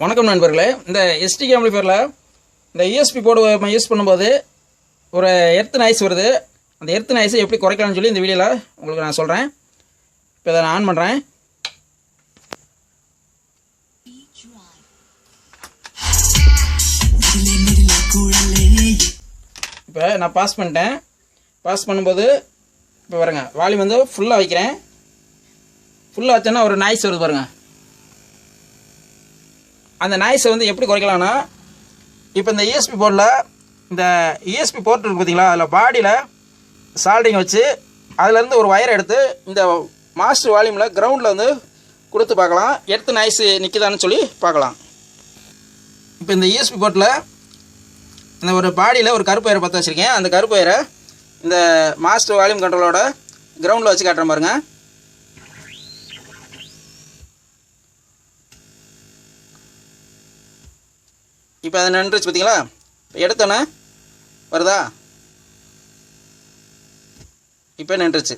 வணக்கம் நண்பர்களே. இந்த எஸ்டி ஆம்பிளிஃபையரில் இந்த யூஎஸ்பி போர்டு யூஸ் பண்ணும்போது ஒரு எர்த் நாய்ஸ் வருது. அந்த எர்த் நாய்ஸை எப்படி குறைக்கலாம்னு சொல்லி இந்த வீடியோவில் உங்களுக்கு நான் சொல்கிறேன். இப்போ இதை நான் ஆன் பண்ணுறேன். இப்போ நான் பாஸ் பண்ணிட்டேன். பாஸ் பண்ணும்போது இப்போ பாருங்க, வால்யூம் வந்து ஃபுல்லாக வைக்கிறேன். ஃபுல்லாக வச்சோன்னா ஒரு நாய்ஸ் வருது பாருங்கள். அந்த நாய்ஸை வந்து எப்படி குறைக்கலாம்னா, இப்போ இந்த யூஎஸ்பி போர்டில் இந்த யூஎஸ்பி போர்ட் இருக்குது பார்த்தீங்களா, அதில் பாடியில் சால்டிங் வச்சு அதுலேருந்து ஒரு வயரை எடுத்து இந்த மாஸ்டர் வால்யூமில் கிரவுண்டில் வந்து கொடுத்து பார்க்கலாம், எடுத்து நாய்ஸு நிற்குதான்னு சொல்லி பார்க்கலாம். இப்போ இந்த யூஎஸ்பி போர்ட்டில் இந்த ஒரு பாடியில் ஒரு கருப்பு வயரை பற்ற வச்சுருக்கேன். அந்த கருப்பு வயரை இந்த மாஸ்டர் வால்யூம் கண்ட்ரோலோட கிரவுண்டில் வச்சு காட்டுறேன் பாருங்க. இப்போ அதை நின்றுச்சு பார்த்தீங்களா, எடுத்தோன்னே வருதா, இப்போ நின்றுச்சு.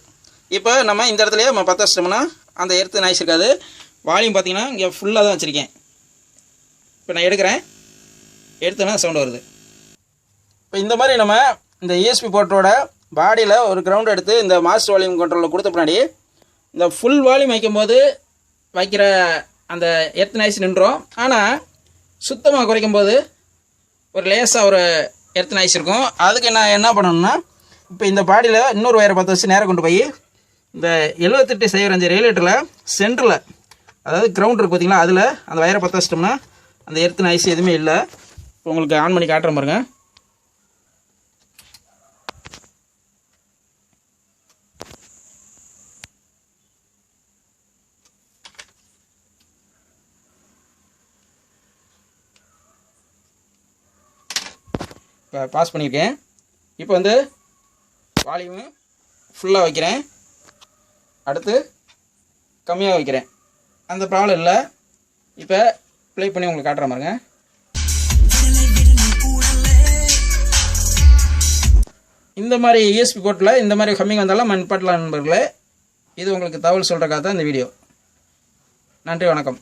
இப்போ நம்ம இந்த இடத்துலையே நம்ம பற்ற வச்சிட்டோம்னா அந்த எர்த்து நாய்ஸ் இருக்காது. வால்யூம் பார்த்தீங்கன்னா இங்கே ஃபுல்லாக தான் வச்சுருக்கேன். இப்போ நான் எடுத்தோன்னா சவுண்ட் வருது. இப்போ இந்த மாதிரி நம்ம இந்த யூஎஸ்பி போர்ட்டோட பாடியில் ஒரு கிரவுண்ட் எடுத்து இந்த மாஸ்டர் வால்யூம் கண்ட்ரோலில் கொடுத்த பின்னாடி இந்த ஃபுல் வால்யூம் வைக்கும்போது வைக்கிற அந்த எர்த் நாய்ஸ் நின்றோம். ஆனால் சுத்தமாக குறைக்கும்போது ஒரு லேசாக ஒரு எர்த் நாய்ஸ் இருக்கும். அதுக்கு நான் என்ன பண்ணணும்னா, இப்போ இந்த பாடியில் இன்னொரு வயரை பற்ற வச்சு நேராக கொண்டு போய் இந்த 7805 ரெகுலேட்டரில் சென்டரில், அதாவது கிரவுண்ட் இருக்குது பார்த்தீங்களா, அதில் அந்த வயரை பற்ற வச்சிட்டோம்னா அந்த எர்த் நாய்ஸ் எதுவுமே இல்லை. இப்போ உங்களுக்கு ஆன் பண்ணி காட்டுறேன் பாருங்க. இப்போ பாஸ் பண்ணியிருக்கேன். இப்போ வந்து வால்யூமு ஃபுல்லாக வைக்கிறேன், அடுத்து கம்மியாக வைக்கிறேன். அந்த ப்ராப்ளம் இல்லை. இப்போ ப்ளே பண்ணி உங்களுக்கு காட்டுற பாருங்க. இந்த மாதிரி யூஎஸ்பி போர்ட்டில் இந்த மாதிரி கம்மிங் வந்தாலும் நிப்பாட்டலாம் நண்பர்களே. இது உங்களுக்கு தகவல் சொல்கிறக்காக தான் இந்த வீடியோ. நன்றி, வணக்கம்.